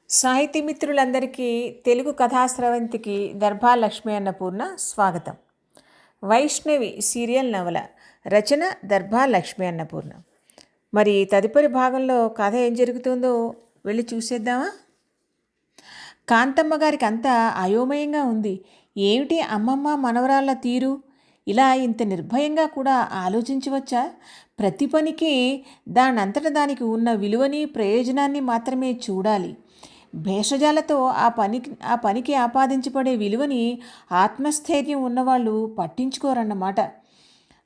సాహితీ మిత్రులందరికీ తెలుగు కథాస్రవంతికి దర్భా లక్ష్మీ అన్నపూర్ణ స్వాగతం. వైష్ణవి సీరియల్ నవల రచన దర్భా లక్ష్మీ అన్నపూర్ణ. మరి తదుపరి భాగంలో కథ ఏం జరుగుతుందో వెళ్ళి చూసేద్దామా? కాంతమ్మ గారికి అంతా అయోమయంగా ఉంది. ఏమిటి అమ్మమ్మ మనవరాళ్ళ తీరు? ఇలా ఇంత నిర్భయంగా కూడా ఆలోచించవచ్చా? ప్రతి పనికి దానంతట దానికి ఉన్న విలువని ప్రయోజనాన్ని మాత్రమే చూడాలి. భేషజాలతో ఆ పనికి ఆపాదించబడే విలువని ఆత్మస్థైర్యం ఉన్నవాళ్ళు పట్టించుకోరన్నమాట.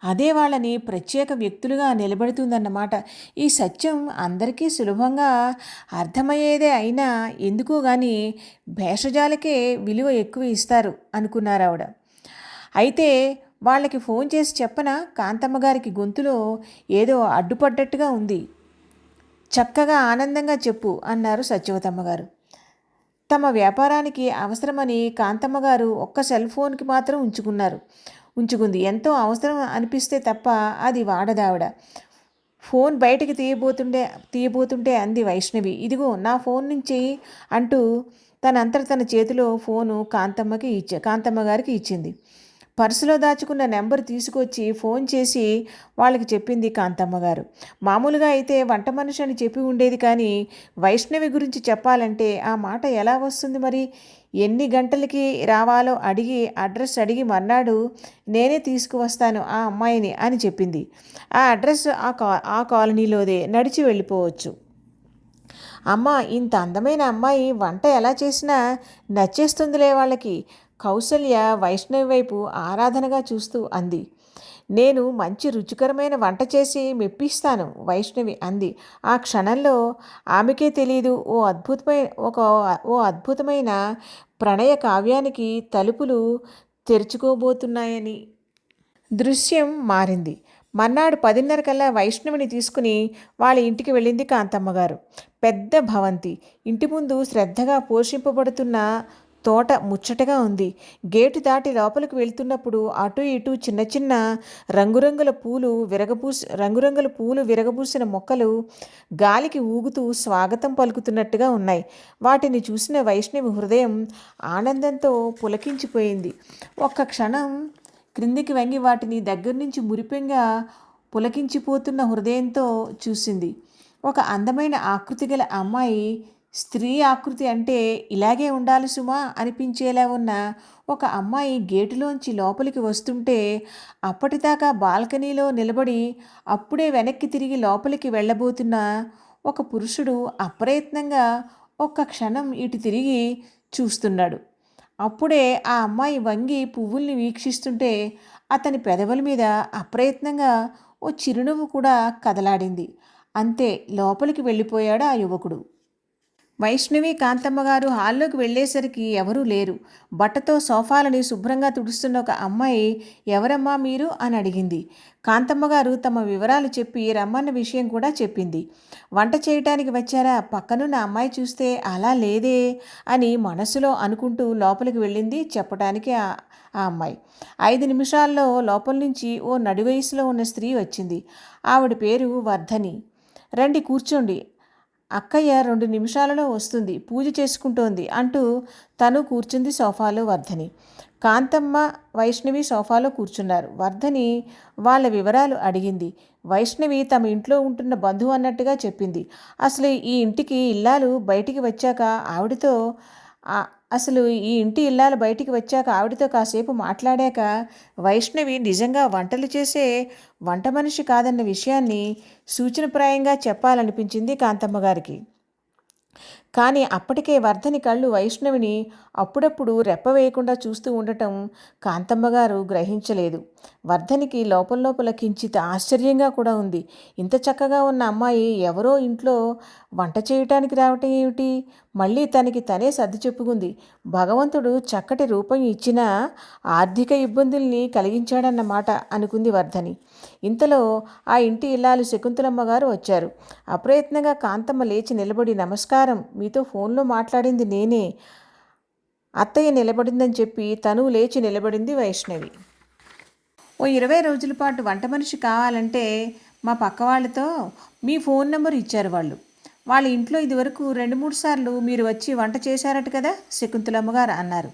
అదే వాళ్ళని ప్రత్యేక వ్యక్తులుగా నిలబెడుతుందన్నమాట. ఈ సత్యం అందరికీ సులభంగా అర్థమయ్యేదే అయినా ఎందుకో కానీ భేషజాలకే విలువ ఎక్కువ ఇస్తారు అనుకున్నారు ఆవిడ. అయితే వాళ్ళకి ఫోన్ చేసి చెప్పనా? కాంతమ్మ గారికి గొంతులో ఏదో అడ్డుపడ్డట్టుగా ఉంది. చక్కగా ఆనందంగా చెప్పు అన్నారు సత్యవతమ్మ గారు. తమ వ్యాపారానికి అవసరమని కాంతమ్మ గారు ఒక్క సెల్ ఫోన్కి మాత్రం ఉంచుకుంది. ఎంతో అవసరం అనిపిస్తే తప్ప అది వాడదావిడ. ఫోన్ బయటికి తీయబోతుంటే అంది వైష్ణవి, ఇదిగో నా ఫోన్ నుంచి అంటూ తన చేతిలో ఫోను కాంతమ్మ గారికి ఇచ్చింది. పర్సులో దాచుకున్న నెంబర్ తీసుకొచ్చి ఫోన్ చేసి వాళ్ళకి చెప్పింది కాంతమ్మ గారు. మామూలుగా అయితే వంట మనిషి అని చెప్పి ఉండేది, కానీ వైష్ణవి గురించి చెప్పాలంటే ఆ మాట ఎలా వస్తుంది మరి? ఎన్ని గంటలకి రావాలో అడ్రస్ అడిగి మర్నాడు నేనే తీసుకువస్తాను ఆ అమ్మాయిని అని చెప్పింది. ఆ అడ్రస్ ఆ కాలనీలోదే, నడిచి వెళ్ళిపోవచ్చు. అమ్మ, ఇంత అందమైన అమ్మాయి వంట ఎలా చేసినా నచ్చేస్తుందిలే వాళ్ళకి. కౌసల్య వైష్ణవి వైపు ఆరాధనగా చూస్తూ అంది. నేను మంచి రుచికరమైన వంట చేసి మెప్పిస్తాను వైష్ణవి అంది. ఆ క్షణంలో ఆమెకే తెలియదు ఓ అద్భుతమైన ప్రణయ కావ్యానికి తలుపులు తెరుచుకోబోతున్నాయని. దృశ్యం మారింది. మర్నాడు 10:30 కల్లా వైష్ణవిని తీసుకుని వాళ్ళ ఇంటికి వెళ్ళింది కాంతమ్మగారు. పెద్ద భవంతి. ఇంటి ముందు శ్రద్ధగా పోషింపబడుతున్న తోట ముచ్చటగా ఉంది. గేటు దాటి లోపలికి వెళ్తున్నప్పుడు అటు ఇటు చిన్న చిన్న రంగురంగుల పూలు విరగబూసిన మొక్కలు గాలికి ఊగుతూ స్వాగతం పలుకుతున్నట్టుగా ఉన్నాయి. వాటిని చూసిన వైష్ణవి హృదయం ఆనందంతో పులకించిపోయింది. ఒక్క క్షణం క్రిందికి వంగి వాటిని దగ్గర నుంచి మురిపెంగా పులకించిపోతున్న హృదయంతో చూసింది. ఒక అందమైన ఆకృతి గల అమ్మాయి, స్త్రీ ఆకృతి అంటే ఇలాగే ఉండాలి సుమా అనిపించేలా ఉన్న ఒక అమ్మాయి గేటులోంచి లోపలికి వస్తుంటే, అప్పటిదాకా బాల్కనీలో నిలబడి అప్పుడే వెనక్కి తిరిగి లోపలికి వెళ్ళబోతున్న ఒక పురుషుడు అప్రయత్నంగా ఒక్క క్షణం ఇటు తిరిగి చూస్తున్నాడు. అప్పుడే ఆ అమ్మాయి వంగి పువ్వుల్ని వీక్షిస్తుంటే అతని పెదవుల మీద అప్రయత్నంగా ఓ చిరునవ్వు కూడా కదలాడింది. అంతే, లోపలికి వెళ్ళిపోయాడు ఆ యువకుడు. వైష్ణవి కాంతమ్మగారు హాల్లోకి వెళ్ళేసరికి ఎవరూ లేరు. బట్టతో సోఫాలని శుభ్రంగా తుడుస్తున్న ఒక అమ్మాయి, ఎవరమ్మా మీరు అని అడిగింది. కాంతమ్మగారు తమ వివరాలు చెప్పి రమ్మన్న విషయం కూడా చెప్పింది. వంట చేయటానికి వచ్చారా? పక్కనున్న అమ్మాయి చూస్తే అలా లేదే అని మనసులో అనుకుంటూ లోపలికి వెళ్ళింది చెప్పటానికి ఆ అమ్మాయి. 5 నిమిషాల్లో లోపల నుంచి ఓ నడివయసులో ఉన్న స్త్రీ వచ్చింది. ఆవిడ పేరు వర్ధని. రండి కూర్చోండి, అక్కయ్య 2 నిమిషాలలో వస్తుంది, పూజ చేసుకుంటోంది అంటూ తను కూర్చుంది సోఫాలో వర్ధని. కాంతమ్మ, వైష్ణవి సోఫాలో కూర్చున్నారు. వర్ధని వాళ్ళ వివరాలు అడిగింది. వైష్ణవి తమ ఇంట్లో ఉంటున్న బంధువు అన్నట్టుగా చెప్పింది. అసలు ఈ ఇంటి ఇల్లాలు బయటికి వచ్చాక ఆవిడతో కాసేపు మాట్లాడాక వైష్ణవి నిజంగా వంటలు చేసే వంట మనిషి కాదన్న విషయాన్ని సూచనప్రాయంగా చెప్పాలనిపించింది కాంతమ్మ గారికి. కానీ అప్పటికే వర్ధని కళ్ళు వైష్ణవిని అప్పుడప్పుడు రెప్పవేయకుండా చూస్తూ ఉండటం కాంతమ్మగారు గ్రహించలేదు. వర్ధనికి లోపల కించిత్ ఆశ్చర్యంగా కూడా ఉంది. ఇంత చక్కగా ఉన్న అమ్మాయి ఎవరో ఇంట్లో వంట చేయటానికి రావటం ఏమిటి? మళ్ళీ తనకి తనే సర్ది చెప్పుకుంది. భగవంతుడు చక్కటి రూపం ఇచ్చినా ఆర్థిక ఇబ్బందుల్ని కలిగించాడన్నమాట అనుకుంది వర్ధని. ఇంతలో ఆ ఇంటి ఇల్లాలు శకుంతలమ్మ గారు వచ్చారు. అప్రయత్నంగా కాంతమ్మ లేచి నిలబడి, నమస్కారం, మీతో ఫోన్లో మాట్లాడింది నేనే. అత్తయ్య నిలబడిందని చెప్పి తను లేచి నిలబడింది వైష్ణవి. ఓ 20 రోజుల పాటు వంట మనిషి కావాలంటే మా పక్క వాళ్ళతో మీ ఫోన్ నెంబర్ ఇచ్చారు వాళ్ళు. వాళ్ళ ఇంట్లో ఇదివరకు 2-3 సార్లు మీరు వచ్చి వంట చేశారట కదా శకుంతలమ్మ గారు అన్నారు.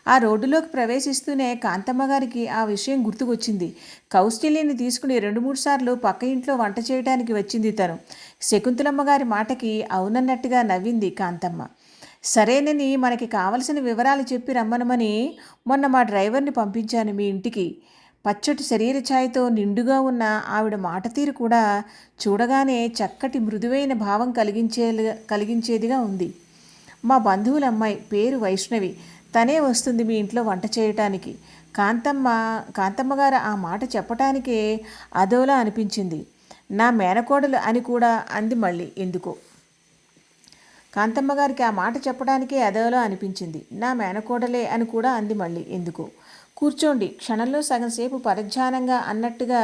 ఆ రోడ్డులోకి ప్రవేశిస్తూనే కాంతమ్మ గారికి ఆ విషయం గుర్తుకొచ్చింది. కౌశల్యని తీసుకుని 2-3 సార్లు పక్క ఇంట్లో వంట చేయడానికి వచ్చింది తను. శకుంతలమ్మ గారి మాటకి అవునన్నట్టుగా నవ్వింది కాంతమ్మ. సరేనని మనకి కావలసిన వివరాలు చెప్పి రమ్మనమని మొన్న మా డ్రైవర్ని పంపించాను మీ ఇంటికి. పచ్చటి శరీర ఛాయతో నిండుగా ఉన్న ఆవిడ మాట తీరు కూడా చూడగానే చక్కటి మృదువైన భావం కలిగించేదిగా ఉంది. మా బంధువుల అమ్మాయి, పేరు వైష్ణవి. తనే వస్తుంది మీ ఇంట్లో వంట చేయటానికి. కాంతమ్మ గారు ఆ మాట చెప్పటానికే అదోలా అనిపించింది. నా మేనకోడలు అని కూడా అంది మళ్ళీ ఎందుకో. కాంతమ్మ గారికి ఆ మాట చెప్పడానికే అదోలా అనిపించింది. నా మేనకోడలే అని కూడా అంది మళ్ళీ ఎందుకో. కూర్చోండి, క్షణంలో సగంసేపు పరధ్యానంగా అన్నట్టుగా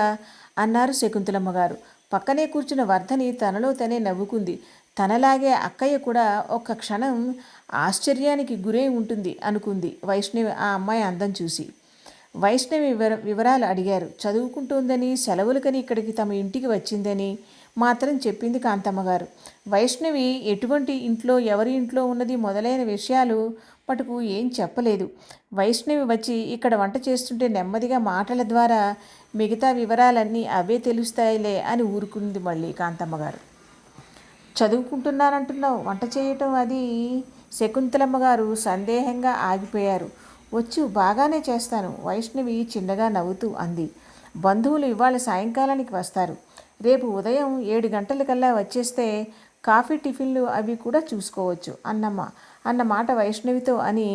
అన్నారు శకుంతలమ్మ గారు. పక్కనే కూర్చున్న వర్ధని తనలో తనే నవ్వుకుంది. తనలాగే అక్కయ్య కూడా ఒక్క క్షణం ఆశ్చర్యానికి గురై ఉంటుంది అనుకుంది వైష్ణవి ఆ అమ్మాయి అందం చూసి. వైష్ణవి వివరాలు అడిగారు. చదువుకుంటోందని, సెలవులకని ఇక్కడికి తమ ఇంటికి వచ్చిందని మాత్రం చెప్పింది కాంతమ్మ గారు. వైష్ణవి ఎటువంటి ఇంట్లో, ఎవరి ఇంట్లో ఉన్నది మొదలైన విషయాలు మటుకు ఏం చెప్పలేదు. వైష్ణవి వచ్చి ఇక్కడ వంట చేస్తుంటే నెమ్మదిగా మాటల ద్వారా మిగతా వివరాలన్నీ అవే తెలుస్తాయిలే అని ఊరుకుంది మళ్ళీ కాంతమ్మ గారు. చదువుకుంటున్నానంటున్నావు, వంట చేయటం అది? శకుంతలమ్మ గారు సందేహంగా ఆగిపోయారు. వచ్చు, బాగానే చేస్తాను, వైష్ణవి చిన్నగా నవ్వుతూ అంది. బంధువులు ఇవాళ సాయంకాలానికి వస్తారు. రేపు ఉదయం 7 గంటలకల్లా వచ్చేస్తే కాఫీ, టిఫిన్లు అవి కూడా చూసుకోవచ్చు అన్న మాట వైష్ణవితో అని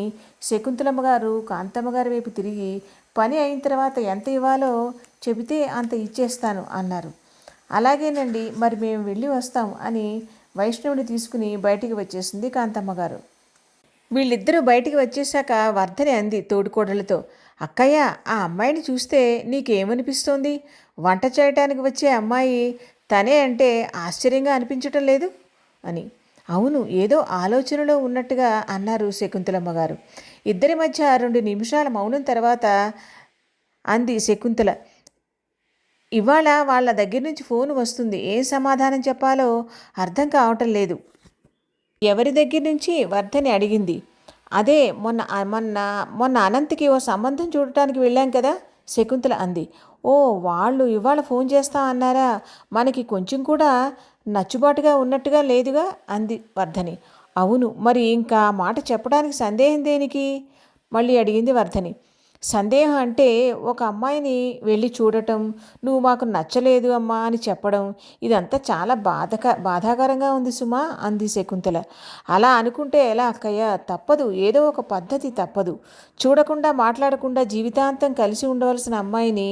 శకుంతలమ్మ గారు కాంతమ్మ గారి వైపు తిరిగి, పని అయిన తర్వాత ఎంత ఇవ్వాలో చెబితే అంత ఇచ్చేస్తాను అన్నారు. అలాగేనండి, మరి మేము వెళ్ళి వస్తాం అని వైష్ణవిని తీసుకుని బయటికి వచ్చేసింది కాంతమ్మ గారు. వీళ్ళిద్దరూ బయటికి వచ్చేశాక వర్ధని అంది తోడుకోడలతో, అక్కయ్య, ఆ అమ్మాయిని చూస్తే నీకేమనిపిస్తోంది? వంట చేయటానికి వచ్చే అమ్మాయి తనే అంటే ఆశ్చర్యంగా అనిపించటం లేదు అని. అవును, ఏదో ఆలోచనలో ఉన్నట్టుగా అన్నారు శకుంతలమ్మ గారు. ఇద్దరి మధ్య 2 నిమిషాల మౌనం తర్వాత అంది శకుంతల, ఇవాళ వాళ్ళ దగ్గర నుంచి ఫోన్ వస్తుంది. ఏం సమాధానం చెప్పాలో అర్థం కావటం లేదు. ఎవరి దగ్గర నుంచి? వర్ధని అడిగింది. అదే మొన్న మొన్న మొన్న అనంత్కి ఓ సంబంధం చూడటానికి వెళ్ళాం కదా, శకుంతల అంది. ఓ, వాళ్ళు ఇవాళ ఫోన్ చేస్తా అన్నారా? మనకి కొంచెం కూడా నచ్చుబాటుగా ఉన్నట్టుగా లేదుగా అంది వర్ధని. అవును, మరి ఇంకా మాట చెప్పడానికి సందేహం దేనికి? మళ్ళీ అడిగింది వర్ధని. సందేహం అంటే ఒక అమ్మాయిని వెళ్ళి చూడటం, నువ్వు మాకు నచ్చలేదు అమ్మా అని చెప్పడం, ఇదంతా చాలా బాధాకరంగా ఉంది సుమా అంది శకుంతల. అలా అనుకుంటే ఎలా అక్కయ్య? తప్పదు, ఏదో ఒక పద్ధతి తప్పదు. చూడకుండా మాట్లాడకుండా జీవితాంతం కలిసి ఉండవలసిన అమ్మాయిని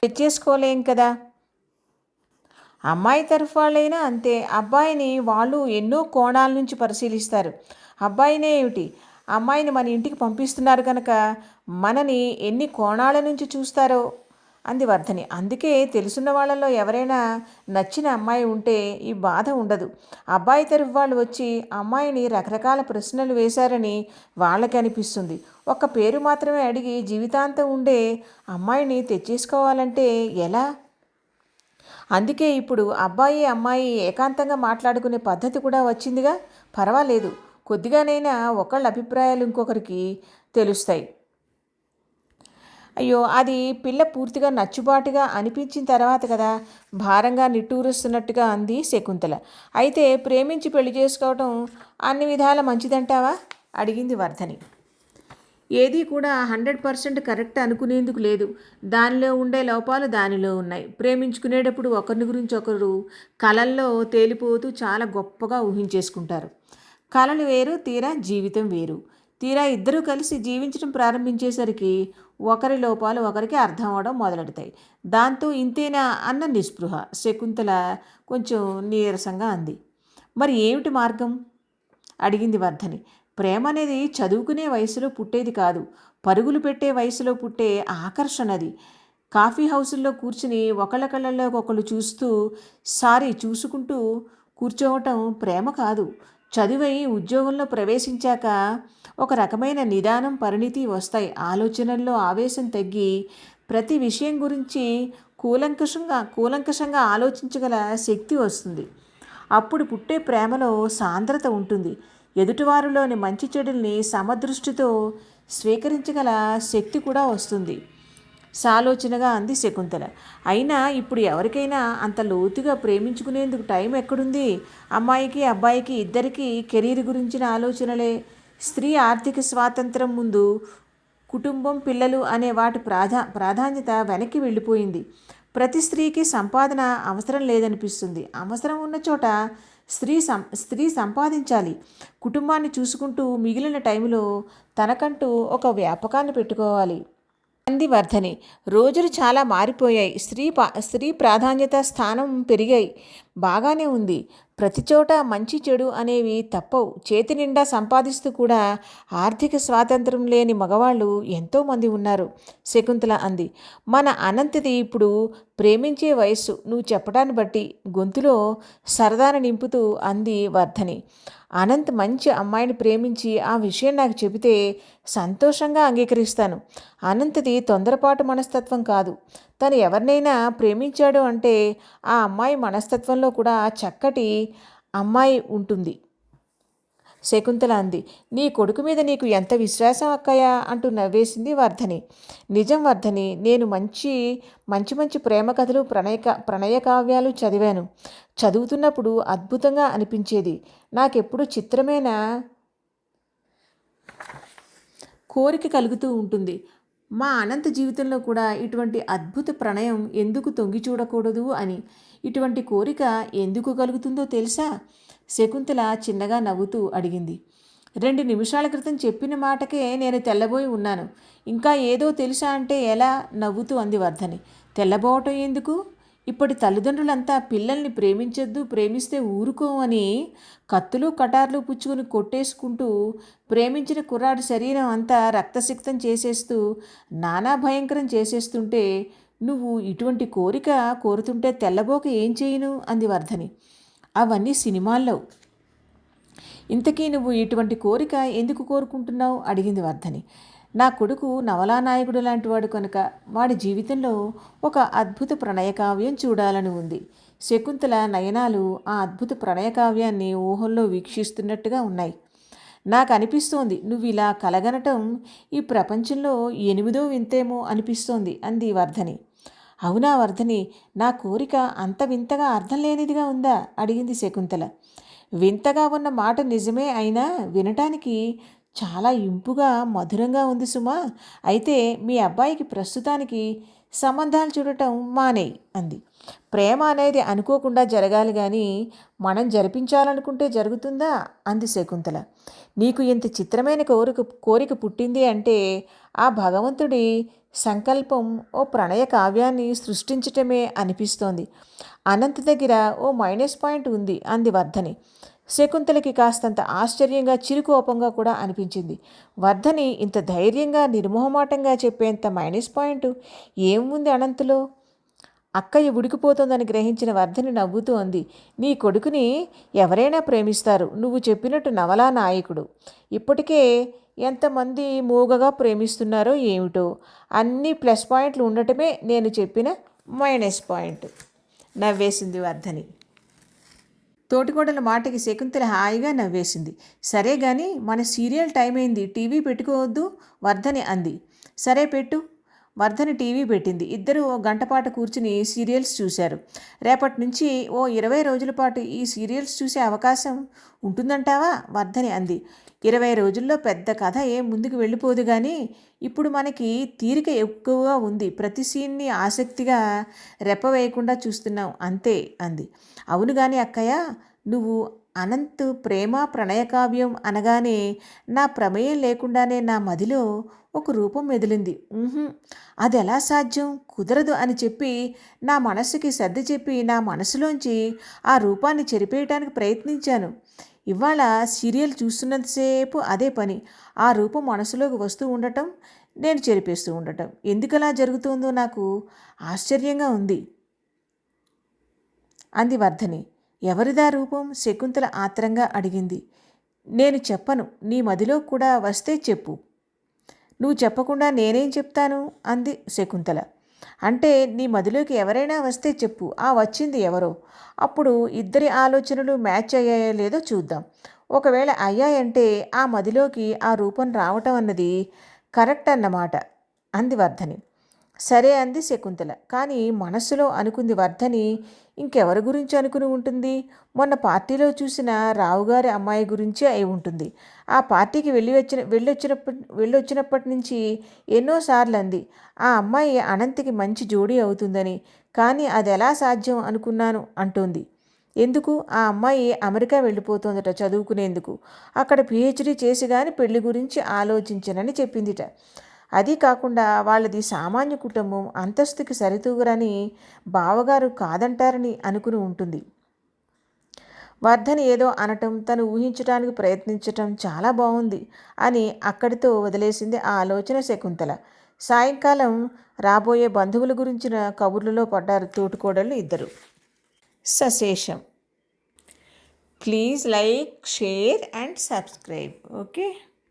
తెచ్చేసుకోలేం కదా. అమ్మాయి తరఫు వాళ్ళైనా అంతే. అబ్బాయిని వాళ్ళు ఎన్నో కోణాల నుంచి పరిశీలిస్తారు. అబ్బాయినే ఏమిటి, అమ్మాయిని మన ఇంటికి పంపిస్తున్నారు కనుక మనని ఎన్ని కోణాల నుంచి చూస్తారో అంది వర్ధని. అందుకే తెలుసున్న వాళ్ళల్లో ఎవరైనా నచ్చిన అమ్మాయి ఉంటే ఈ బాధ ఉండదు. అబ్బాయి తరఫు వాళ్ళు వచ్చి అమ్మాయిని రకరకాల ప్రశ్నలు వేశారని వాళ్ళకి అనిపిస్తుంది. ఒక్క పేరు మాత్రమే అడిగి జీవితాంతం ఉండే అమ్మాయిని తెచ్చేసుకోవాలంటే ఎలా? అందుకే ఇప్పుడు అబ్బాయి అమ్మాయి ఏకాంతంగా మాట్లాడుకునే పద్ధతి కూడా వచ్చిందిగా. పర్వాలేదు, కొద్దిగానైనా ఒకళ్ళ అభిప్రాయాలు ఇంకొకరికి తెలుస్తాయి. అయ్యో, అది పిల్ల పూర్తిగా నచ్చుబాటుగా అనిపించిన తర్వాత కదా, భారంగా నిట్టూరుస్తున్నట్టుగా అంది శకుంతల. అయితే ప్రేమించి పెళ్లి చేసుకోవటం అన్ని విధాల మంచిదంటావా అడిగింది వర్ధని. ఏది కూడా 100% కరెక్ట్ అనుకునేందుకు లేదు. దానిలో ఉండే లోపాలు దానిలో ఉన్నాయి. ప్రేమించుకునేటప్పుడు ఒకరిని గురించి ఒకరు కలల్లో తేలిపోతూ చాలా గొప్పగా ఊహించేసుకుంటారు. కలలు వేరు, తీరా జీవితం వేరు. తీరా ఇద్దరూ కలిసి జీవించడం ప్రారంభించేసరికి ఒకరి లోపాలు ఒకరికి అర్థం అవడం మొదలెడతాయి. దాంతో ఇంతేనా అన్న నిస్పృహ. శకుంతల కొంచెం నీరసంగా అంది. మరి ఏమిటి మార్గం అడిగింది వర్ధని. ప్రేమ అనేది చదువుకునే వయసులో పుట్టేది కాదు, పరుగులు పెట్టే వయసులో పుట్టే ఆకర్షణది. కాఫీ హౌసుల్లో కూర్చుని ఒకళ్ళ కళ్ళల్లో ఒకళ్ళు చూసుకుంటూ కూర్చోవటం ప్రేమ కాదు. చదువై ఉద్యోగంలో ప్రవేశించాక ఒక రకమైన నిదానం, పరిణితి వస్తాయి. ఆలోచనల్లో ఆవేశం తగ్గి ప్రతి విషయం గురించి కూలంకషంగా ఆలోచించగల శక్తి వస్తుంది. అప్పుడు పుట్టే ప్రేమలో సాంద్రత ఉంటుంది. ఎదుటివారిలోని మంచి చెడుల్ని సమదృష్టితో స్వీకరించగల శక్తి కూడా వస్తుంది. సాలోచనగా అంది శకుంతల. అయినా ఇప్పుడు ఎవరికైనా అంత లోతుగా ప్రేమించుకునేందుకు టైం ఎక్కడుంది? అమ్మాయికి అబ్బాయికి ఇద్దరికీ కెరీర్ గురించిన ఆలోచనలే. స్త్రీ ఆర్థిక స్వాతంత్రం ముందు కుటుంబం, పిల్లలు అనే వాటి ప్రాధాన్యత వెనక్కి వెళ్ళిపోయింది. ప్రతి స్త్రీకి సంపాదన అవసరం లేదనిపిస్తుంది. అవసరం ఉన్న చోట స్త్రీ సంపాదించాలి. కుటుంబాన్ని చూసుకుంటూ మిగిలిన టైంలో తనకంటూ ఒక వ్యాపకాన్ని పెట్టుకోవాలి అంది వర్ధని. రోజులు చాలా మారిపోయాయి. స్త్రీ ప్రాధాన్యత, స్థానం పెరిగాయి. బాగానే ఉంది. ప్రతి చోట మంచి చెడు అనేవి తప్పవు. చేతి నిండా సంపాదిస్తూ కూడా ఆర్థిక స్వాతంత్రం లేని మగవాళ్ళు ఎంతోమంది ఉన్నారు శకుంతల అంది. మన అనంతది ఇప్పుడు ప్రేమించే వయస్సు నువ్వు చెప్పడాన్ని బట్టి గొంతులో సరదాను నింపుతూ అంది వర్ధని. అనంత్ మంచి అమ్మాయిని ప్రేమించి ఆ విషయం నాకు చెబితే సంతోషంగా అంగీకరిస్తాను. అనంతది తొందరపాటు మనస్తత్వం కాదు. తను ఎవరినైనా ప్రేమించాడు అంటే ఆ అమ్మాయి మనస్తత్వంలో కూడా చక్కటి అమ్మాయి ఉంటుంది శకుంతల అంది. నీ కొడుకు మీద నీకు ఎంత విశ్వాసం అక్కయ్య అంటూ నవ్వేసింది వర్ధని. నిజం వర్ధని, నేను మంచి మంచి ప్రేమ కథలు, ప్రణయ కావ్యాలు చదివాను. చదువుతున్నప్పుడు అద్భుతంగా అనిపించేది. నాకెప్పుడు చిత్రమైన కోరిక కలుగుతూ ఉంటుంది. మా అనంత జీవితంలో కూడా ఇటువంటి అద్భుత ప్రణయం ఎందుకు తొంగి చూడకూడదు అని. ఇటువంటి కోరిక ఎందుకు కలుగుతుందో తెలుసా? శకుంతల చిన్నగా నవ్వుతూ అడిగింది. 2 నిమిషాల క్రితం చెప్పిన మాటకే నేను తెల్లబోయి ఉన్నాను. ఇంకా ఏదో తెలుసా అంటే ఎలా? నవ్వుతూ అంది వర్ధని. తెల్లబోవటం ఎందుకు? ఇప్పటి తల్లిదండ్రులంతా పిల్లల్ని ప్రేమించొద్దు, ప్రేమిస్తే ఊరుకోమని కత్తులు కటార్లు పుచ్చుకొని కొట్టేసుకుంటూ ప్రేమించిన కుర్రాడి శరీరం అంతా రక్తసిక్తం చేసేస్తూ నానా భయంకరం చేసేస్తుంటే నువ్వు ఇటువంటి కోరిక కోరుతుంటే తెల్లబోక ఏం చేయను అంది వర్ధని. అవన్నీ సినిమాల్లో. ఇంతకీ నువ్వు ఇటువంటి కోరిక ఎందుకు కోరుకుంటున్నావు అడిగింది వర్ధని. నా కొడుకు నవలానాయకుడు లాంటివాడు కనుక వాడి జీవితంలో ఒక అద్భుత ప్రణయకావ్యం చూడాలని ఉంది. శకుంతల నయనాలు ఆ అద్భుత ప్రణయకావ్యాన్ని ఊహల్లో వీక్షిస్తున్నట్టుగా ఉన్నాయి. నాకు అనిపిస్తోంది నువ్వు ఇలా కలగనటం ఈ ప్రపంచంలో 8వ వింతేమో అనిపిస్తోంది అంది వర్ధని. అవునా వర్ధని, నా కోరిక అంత వింతగా అర్థం లేనిదిగా ఉందా అడిగింది శకుంతల. వింతగా ఉన్న మాట నిజమే, అయినా వినటానికి చాలా ఇంపుగా మధురంగా ఉంది సుమా. అయితే మీ అబ్బాయికి ప్రస్తుతానికి సంబంధాలు చూడటం మానేయి అంది. ప్రేమ అనేది అనుకోకుండా జరగాలి కానీ మనం జరిపించాలనుకుంటే జరుగుతుందా అంది శకుంతల. నీకు ఇంత చిత్రమైన కోరిక పుట్టింది అంటే ఆ భగవంతుడి సంకల్పం ఓ ప్రణయ కావ్యాన్ని సృష్టించటమే అనిపిస్తోంది. అనంత్ దగ్గర ఓ మైనస్ పాయింట్ ఉంది అంది వర్ధని. శకుంతలకి కాస్తంత ఆశ్చర్యంగా, చిరుకోపంగా కూడా అనిపించింది. వర్ధని ఇంత ధైర్యంగా నిర్మోహమాటంగా చెప్పేంత మైనస్ పాయింట్ ఏముంది అనంతలో? అక్కయ్య ఉడికిపోతుందని గ్రహించిన వర్ధని నవ్వుతూ అంది. నీ కొడుకుని ఎవరైనా ప్రేమిస్తారు. నువ్వు చెప్పినట్టు నవలా నాయకుడు. ఇప్పటికే ఎంతమంది మూగగా ప్రేమిస్తున్నారో ఏమిటో. అన్ని ప్లస్ పాయింట్లు ఉండటమే నేను చెప్పిన మైనస్ పాయింట్ నవ్వేసింది వర్ధని. తోటికోడల మాటకి శకుంతల హాయిగా నవ్వేసింది. సరే గాని మన సీరియల్ టైం అయింది, టీవీ పెట్టుకోవద్దు వర్ధని అంది. సరే పెట్టు. వర్ధని టీవీ పెట్టింది. ఇద్దరు ఓ గంటపాటు కూర్చుని సీరియల్స్ చూశారు. రేపటి నుంచి ఓ 20 రోజుల పాటు ఈ సీరియల్స్ చూసే అవకాశం ఉంటుందంటావా వర్ధని అంది. 20 రోజుల్లో పెద్ద కథ ఏం ముందుకు వెళ్ళిపోదు కానీ ఇప్పుడు మనకి తీరిక ఎక్కువగా ఉంది. ప్రతి సీన్ని ఆసక్తిగా రెప్పవేయకుండా చూస్తున్నాం అంతే అంది. అవును కానీ అక్కయ్య, నువ్వు అనంత్ ప్రేమ ప్రణయకావ్యం అనగానే నా ప్రమేయం లేకుండానే నా మదిలో ఒక రూపం మెదిలింది. అది ఎలా సాధ్యం? కుదరదు అని చెప్పి నా మనస్సుకి సర్ది చెప్పి నా మనసులోంచి ఆ రూపాన్ని చెరిపేయటానికి ప్రయత్నించాను. ఇవాళ సీరియల్ చూస్తున్నంతసేపు అదే పని. ఆ రూపం మనసులోకి వస్తూ ఉండటం, నేను చెరిపేస్తూ ఉండటం. ఎందుకలా జరుగుతుందో నాకు ఆశ్చర్యంగా ఉంది అంది వర్ధని. ఎవరిదా రూపం? శకుంతల ఆత్రంగా అడిగింది. నేను చెప్పను. నీ మదిలో కూడా వస్తే చెప్పు. నువ్వు చెప్పకుండా నేనేం చెప్తాను అంది శకుంతల. అంటే నీ మదిలోకి ఎవరైనా వస్తే చెప్పు, ఆ వచ్చింది ఎవరో. అప్పుడు ఇద్దరి ఆలోచనలు మ్యాచ్ అయ్యాయో లేదో చూద్దాం. ఒకవేళ అయ్యాయంటే ఆ మదిలోకి ఆ రూపం రావటం అన్నది కరెక్ట్ అన్నమాట అంది వర్ధని. సరే అంది శకుంతల. కానీ మనస్సులో అనుకుంది వర్ధని. ఇంకెవరి గురించి అనుకుని ఉంటుంది? మొన్న పార్టీలో చూసిన రావుగారి అమ్మాయి గురించే అయి ఉంటుంది. ఆ పార్టీకి వెళ్ళొచ్చినప్పటి నుంచి ఎన్నోసార్లు అంది ఆ అమ్మాయి అనంతికి మంచి జోడీ అవుతుందని. కానీ అది ఎలా సాధ్యం అనుకున్నాను అంటోంది. ఎందుకు? ఆ అమ్మాయి అమెరికా వెళ్ళిపోతుందట చదువుకునేందుకు. అక్కడ పిహెచ్డీ చేసి కానీ పెళ్లి గురించి ఆలోచించనని చెప్పిందిట. అది కాకుండా వాళ్ళది సామాన్య కుటుంబం, అంతస్తుకి సరితూగరని బావగారు కాదంటారని అనుకుని ఉంటుంది. వర్ధని ఏదో అనటం, తను ఊహించటానికి ప్రయత్నించటం చాలా బాగుంది అని అక్కడితో వదిలేసింది ఆ ఆలోచన శకుంతల. సాయంకాలం రాబోయే బంధువుల గురించిన కబుర్లలో పడ్డారు తోటికోడళ్ళు ఇద్దరు. సశేషం. Please like, share and subscribe. Okay.